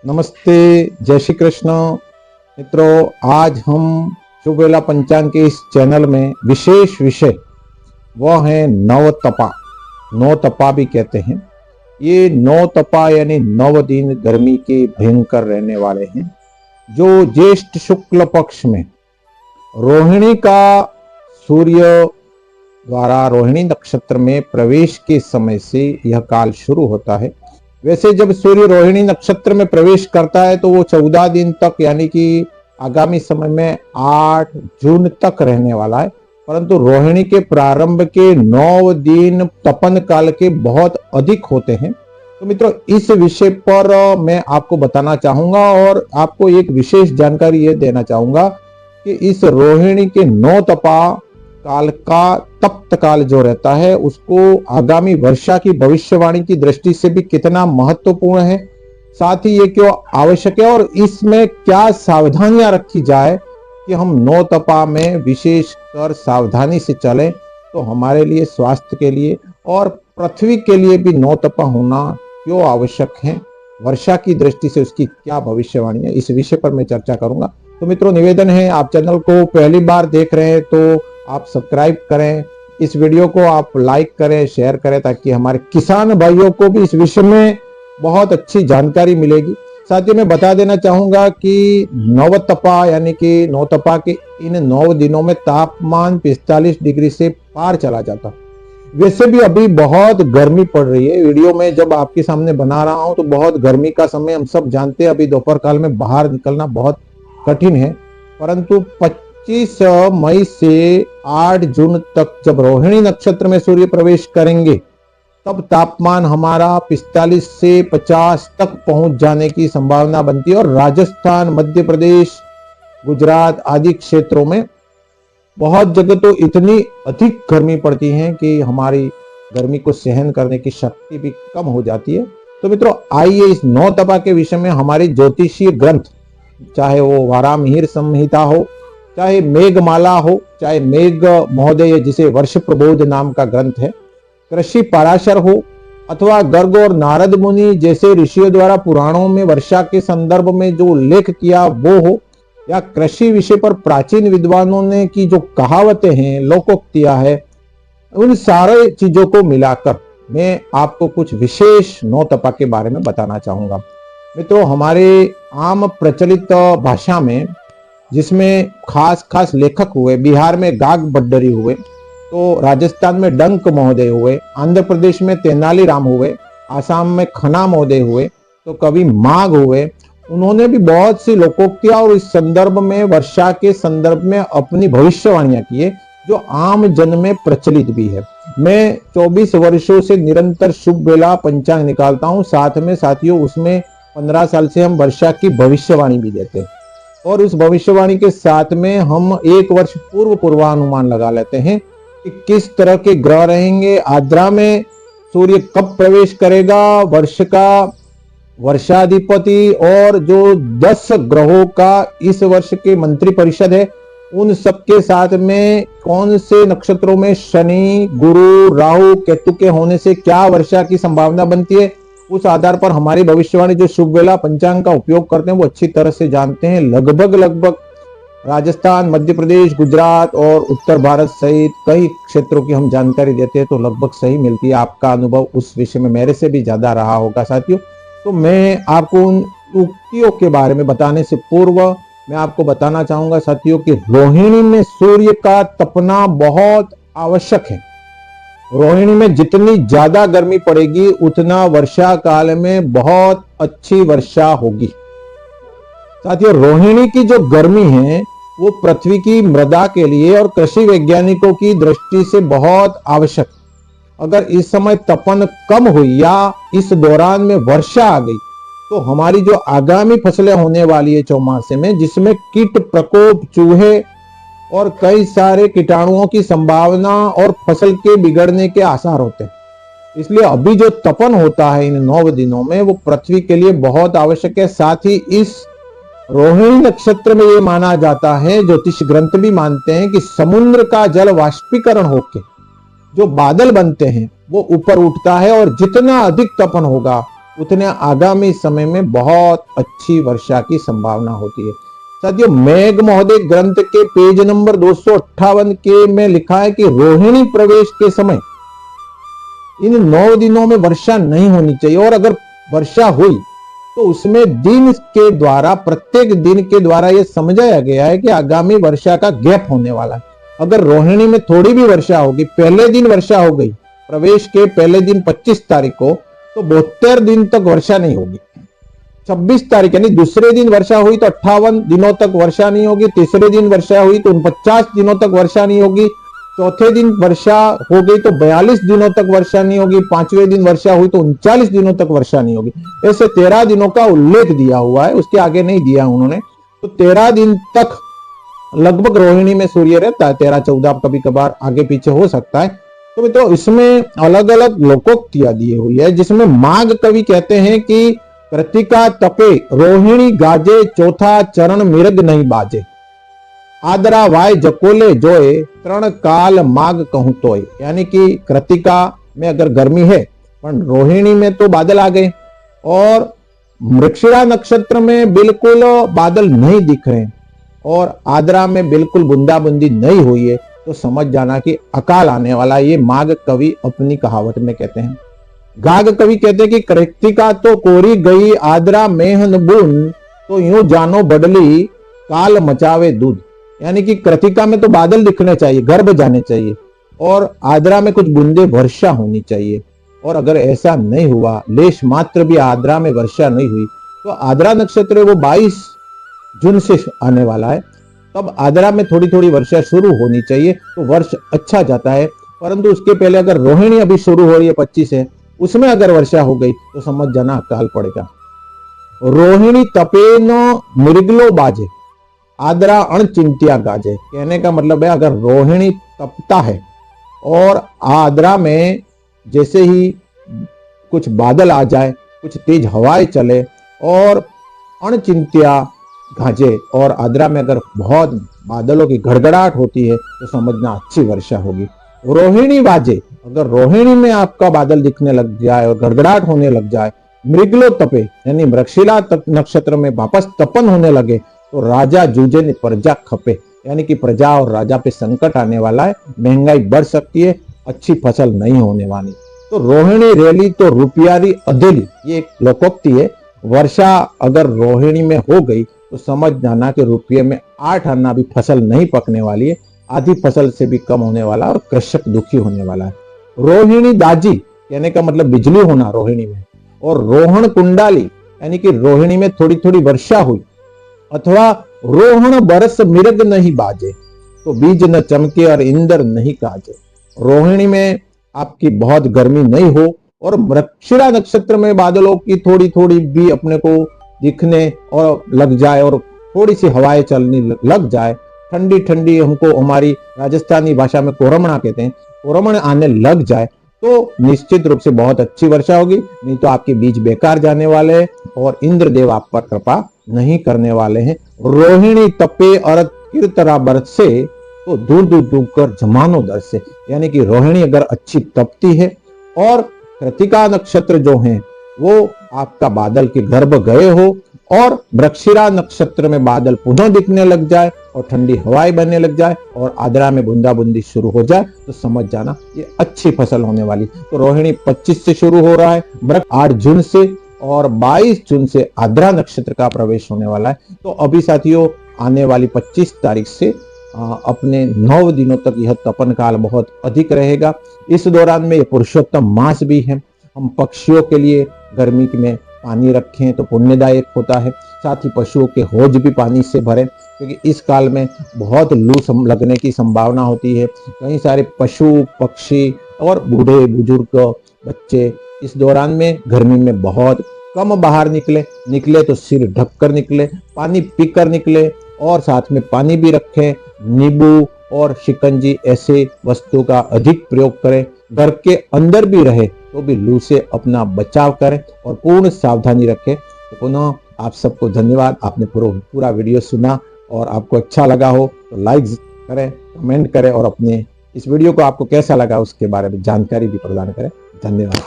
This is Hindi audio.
नमस्ते, जय श्री कृष्ण। मित्रों, आज हम शुभ वेला पंचांग के इस चैनल में विशेष विषय वह है नव तपा। नौ तपा भी कहते हैं। ये नौ तपा यानी 9 दिन गर्मी के भयंकर रहने वाले हैं, जो ज्येष्ठ शुक्ल पक्ष में रोहिणी का सूर्य द्वारा रोहिणी नक्षत्र में प्रवेश के समय से यह काल शुरू होता है। वैसे जब सूर्य रोहिणी नक्षत्र में प्रवेश करता है तो वो 14 दिन तक यानी कि आगामी समय में 8 जून तक रहने वाला है, परंतु रोहिणी के प्रारंभ के 9 दिन तपन काल के बहुत अधिक होते हैं। तो मित्रों, इस विषय पर मैं आपको बताना चाहूंगा और आपको एक विशेष जानकारी यह देना चाहूंगा कि इस रोहिणी के 9 तपा काल का तप्त काल जो रहता है उसको आगामी वर्षा की भविष्यवाणी की दृष्टि से भी कितना महत्वपूर्ण है, साथ ही ये क्यों आवश्यक है और इसमें क्या सावधानियां रखी जाए कि हम 9 तपा में विशेषकर सावधानी से चलें तो हमारे लिए, स्वास्थ्य के लिए और पृथ्वी के लिए भी 9 तपा होना क्यों आवश्यक है, वर्षा की दृष्टि से उसकी क्या भविष्यवाणी है, इस विषय पर मैं चर्चा करूंगा। तो मित्रों, निवेदन है, आप चैनल को पहली बार देख रहे हैं तो आप सब्सक्राइब करें, इस वीडियो को आप लाइक करें, शेयर करें, ताकि हमारे किसान भाइयों को भी इस विषय में बहुत अच्छी जानकारी मिलेगी। साथ ही मैं बता देना चाहूंगा कि नव तपा यानी कि 9 तपा के इन 9 दिनों में तापमान 45 डिग्री से पार चला जाता। वैसे भी अभी बहुत गर्मी पड़ रही है। वीडियो में जब आपके सामने बना रहा हूं तो बहुत गर्मी का समय हम सब जानते हैं। अभी दोपहर काल में बाहर निकलना बहुत कठिन है, परंतु 25 मई से 8 जून तक जब रोहिणी नक्षत्र में सूर्य प्रवेश करेंगे तब तापमान हमारा 45 से 50 तक पहुंच जाने की संभावना बनती है और राजस्थान, मध्य प्रदेश, गुजरात आदि क्षेत्रों में बहुत जगह तो इतनी अधिक गर्मी पड़ती है कि हमारी गर्मी को सहन करने की शक्ति भी कम हो जाती है। तो मित्रों, आइए इस 9 तपा के विषय में हमारी ज्योतिषीय ग्रंथ, चाहे वो वारामिहिर संहिता हो, चाहे मेघमाला हो, चाहे मेघ महोदय जिसे वर्ष प्रबोध नाम का ग्रंथ है, कृषि पराशर हो, अथवा गर्ग और नारद मुनि जैसे ऋषियों द्वारा पुराणों में वर्षा के संदर्भ में जो उल्लेख किया वो हो, या कृषि विषय पर प्राचीन विद्वानों ने की जो कहावतें हैं, लोकोक्तियां है, उन सारे चीजों को मिलाकर मैं आपको कुछ विशेष 9 तपा के बारे में बताना चाहूंगा। मित्रों, हमारे आम प्रचलित भाषा में जिसमें खास लेखक हुए, बिहार में गाग बड्डरी हुए, तो राजस्थान में डंक महोदय हुए, आंध्र प्रदेश में तेनालीराम हुए, आसाम में खन्ना महोदय हुए, तो कवि माघ हुए। उन्होंने भी बहुत सी लोकोक्तियां और इस संदर्भ में, वर्षा के संदर्भ में अपनी भविष्यवाणियां की है, जो आम जन में प्रचलित भी है। मैं 24 वर्षों से निरंतर शुभ वेला पंचांग निकालता हूं, साथ में साथियों उसमें 15 साल से हम वर्षा की भविष्यवाणी भी देते हैं और उस भविष्यवाणी के साथ में हम 1 वर्ष पूर्वानुमान लगा लेते हैं कि किस तरह के ग्रह रहेंगे, आद्रा में सूर्य कब प्रवेश करेगा, वर्ष का वर्षाधिपति और जो 10 ग्रहों का इस वर्ष के मंत्री परिषद है उन सबके साथ में कौन से नक्षत्रों में शनि, गुरु, राहु, केतु के होने से क्या वर्षा की संभावना बनती है, उस आधार पर हमारी भविष्यवाणी जो शुभ वेला पंचांग का उपयोग करते हैं वो अच्छी तरह से जानते हैं। लगभग राजस्थान, मध्य प्रदेश, गुजरात और उत्तर भारत सहित कई क्षेत्रों की हम जानकारी देते हैं तो लगभग सही मिलती है। आपका अनुभव उस विषय में मेरे से भी ज्यादा रहा होगा साथियों। तो मैं आपको उन उक्तियों के बारे में बताने से पूर्व मैं आपको बताना चाहूंगा साथियों कि रोहिणी में सूर्य का तपना बहुत आवश्यक है। रोहिणी में जितनी ज्यादा गर्मी पड़ेगी उतना वर्षा काल में बहुत अच्छी वर्षा होगी। साथियों, रोहिणी की जो गर्मी है वो पृथ्वी की मृदा के लिए और कृषि वैज्ञानिकों की दृष्टि से बहुत आवश्यक। अगर इस समय तपन कम हुई या इस दौरान में वर्षा आ गई तो हमारी जो आगामी फसलें होने वाली है चौमासे में, जिसमें कीट प्रकोप, चूहे और कई सारे कीटाणुओं की संभावना और फसल के बिगड़ने के आसार होते हैं, इसलिए अभी जो तपन होता है इन 9 दिनों में वो पृथ्वी के लिए बहुत आवश्यक है। साथ ही इस रोहिणी नक्षत्र में ये माना जाता है, ज्योतिष ग्रंथ भी मानते हैं कि समुद्र का जल वाष्पीकरण होकर जो बादल बनते हैं वो ऊपर उठता है और जितना अधिक तपन होगा उतने आगामी समय में बहुत अच्छी वर्षा की संभावना होती है। साथियों, मेघ महोदय ग्रंथ के पेज नंबर 258 के में लिखा है कि रोहिणी प्रवेश के समय इन 9 दिनों में वर्षा नहीं होनी चाहिए, और अगर वर्षा हुई तो उसमें दिन के द्वारा, प्रत्येक दिन के द्वारा यह समझाया गया है कि आगामी वर्षा का गैप होने वाला है। अगर रोहिणी में थोड़ी भी वर्षा होगी, पहले दिन वर्षा हो गई, प्रवेश के पहले दिन 25 तारीख को, तो 72 दिन तक वर्षा नहीं होगी। 26 तारीख यानी दूसरे दिन वर्षा हुई तो 58 दिनों तक वर्षा नहीं होगी, तीसरे दिन वर्षा हुई तो 49 दिनों तक वर्षा नहीं होगी, चौथे दिन वर्षा हो गई तो 42 दिनों तक वर्षा नहीं होगी, पांचवें दिन वर्षा हुई तो 39 दिनों तक वर्षा नहीं होगी। ऐसे 13 दिनों का उल्लेख दिया हुआ है, उसके आगे नहीं दिया उन्होंने। तो 13 दिन तक लगभग रोहिणी में सूर्य रहता है, 13-14 कभी कभार आगे पीछे हो सकता है। तो मित्रों, इसमें अलग अलग लोकोक्तियां दी हुई है, जिसमें माघ कवि कहते हैं कि कृतिका तपे रोहिणी गाजे, चौथा चरण मिर्ग नहीं बाजे, आदरा वाय जकोले जोए, तरण काल माघ कहूं तोय। यानी कि कृतिका में अगर गर्मी है, पर रोहिणी में तो बादल आ गए, और मृगशिरा नक्षत्र में बिल्कुल बादल नहीं दिख रहे, और आद्रा में बिल्कुल बूंदाबूंदी नहीं हुई है, तो समझ जाना कि अकाल आने वाला। ये माघ कवि अपनी कहावत में कहते हैं। गाग कवि कहते हैं कि कृतिका तो कोरी गई, आद्रा मेहन बूंद, तो यूं जानो बदली, काल मचावे दूध। यानी कि कृतिका में तो बादल दिखने चाहिए, गर्भ जाने चाहिए, और आद्रा में कुछ बूंदे वर्षा होनी चाहिए। और अगर ऐसा नहीं हुआ, लेश मात्र भी आद्रा में वर्षा नहीं हुई, तो आद्रा नक्षत्र वो 22 जून से आने वाला है, तब आद्रा में थोड़ी थोड़ी वर्षा शुरू होनी चाहिए, तो वर्ष अच्छा जाता है। परंतु उसके पहले अगर रोहिणी अभी शुरू हो रही है 25 है, उसमें अगर वर्षा हो गई तो समझ जाना अकाल पड़ेगा। रोहिणी तपे न मृगलो बाजे, आद्रा अणचिंत्या गाजे। कहने का मतलब है, अगर रोहिणी तपता है और आद्रा में जैसे ही कुछ बादल आ जाए, कुछ तेज हवाएं चले, और अणचिंत्या गाजे, और आद्रा में अगर बहुत बादलों की गड़गड़ाहट होती है, तो समझना अच्छी वर्षा होगी। रोहिणी बाजे, अगर रोहिणी में आपका बादल दिखने लग जाए और गड़गड़ाहट होने लग जाए, मृगलो तपे यानी मृगशिला नक्षत्र में वापस तपन होने लगे, तो राजा जूझे ने प्रजा खपे, यानी कि प्रजा और राजा पे संकट आने वाला है, महंगाई बढ़ सकती है, अच्छी फसल नहीं होने वाली। तो रोहिणी रेली तो रुपयारी अधेली, ये एक लोकोक्ति है। वर्षा अगर रोहिणी में हो गई तो समझ जाना कि रुपये में 8 आना भी फसल नहीं पकने वाली है, आधी फसल से भी कम होने वाला, और कृषक दुखी होने वाला है। रोहिणी दाजी कहने का मतलब बिजली होना रोहिणी में, और रोहण कुंडाली यानी कि रोहिणी में थोड़ी थोड़ी वर्षा हुई, अथवा रोहण बरस मिर्ग नहीं बाजे, तो बीज न चमके और इंद्र नहीं काजे। रोहिणी में आपकी बहुत गर्मी नहीं हो, और मृगशिरा नक्षत्र में बादलों की थोड़ी थोड़ी भी अपने को दिखने और लग जाए, और थोड़ी सी हवाएं चलने लग जाए, ठंडी ठंडी, हमको हमारी राजस्थानी भाषा में कोरमणा कहते हैं, कोरमण आने लग जाए, तो निश्चित रूप से बहुत अच्छी वर्षा होगी। नहीं तो आपके बीज बेकार जाने वाले हैं, और इंद्रदेव आप पर कृपा नहीं करने वाले हैं। रोहिणी तपे और कीर्तरा बरसे, तो दूर दूर दूर कर जमानो दर से, यानी कि रोहिणी अगर अच्छी तपती है, और कृतिका नक्षत्र जो है वो आपका बादल के गर्भ गए हो, और मृगशिरा नक्षत्र में बादल पुनः दिखने लग जाए, और ठंडी हवाएं बनने लग जाए, और आद्रा में बूंदाबूंदी शुरू हो जाए, तो समझ जाना ये अच्छी फसल होने वाली। तो रोहिणी 25 से शुरू हो रहा है, मृग 8 जून से, और 22 जून से आद्रा नक्षत्र का प्रवेश होने वाला है। तो अभी साथियों, आने वाली 25 तारीख से अपने 9 दिनों तक यह तपन काल बहुत अधिक रहेगा। इस दौरान में पुरुषोत्तम मास भी है। हम पक्षियों के लिए गर्मी में पानी रखें तो पुण्यदायक होता है, साथ ही पशुओं के हौज भी पानी से भरें, क्योंकि इस काल में बहुत लू लगने की संभावना होती है। कई सारे पशु पक्षी और बूढ़े बुजुर्ग बच्चे इस दौरान में गर्मी में बहुत कम बाहर निकले तो सिर ढककर निकले, पानी पीकर निकले, और साथ में पानी भी रखें। नींबू और शिकंजी ऐसे वस्तु का अधिक प्रयोग करें। घर के अंदर भी रहे तो भी लू से अपना बचाव करें और पूर्ण सावधानी रखें। तो पुनः आप सबको धन्यवाद, आपने पूरा वीडियो सुना, और आपको अच्छा लगा हो तो लाइक करें, कमेंट करें, और अपने इस वीडियो को आपको कैसा लगा उसके बारे में जानकारी भी प्रदान करें। धन्यवाद।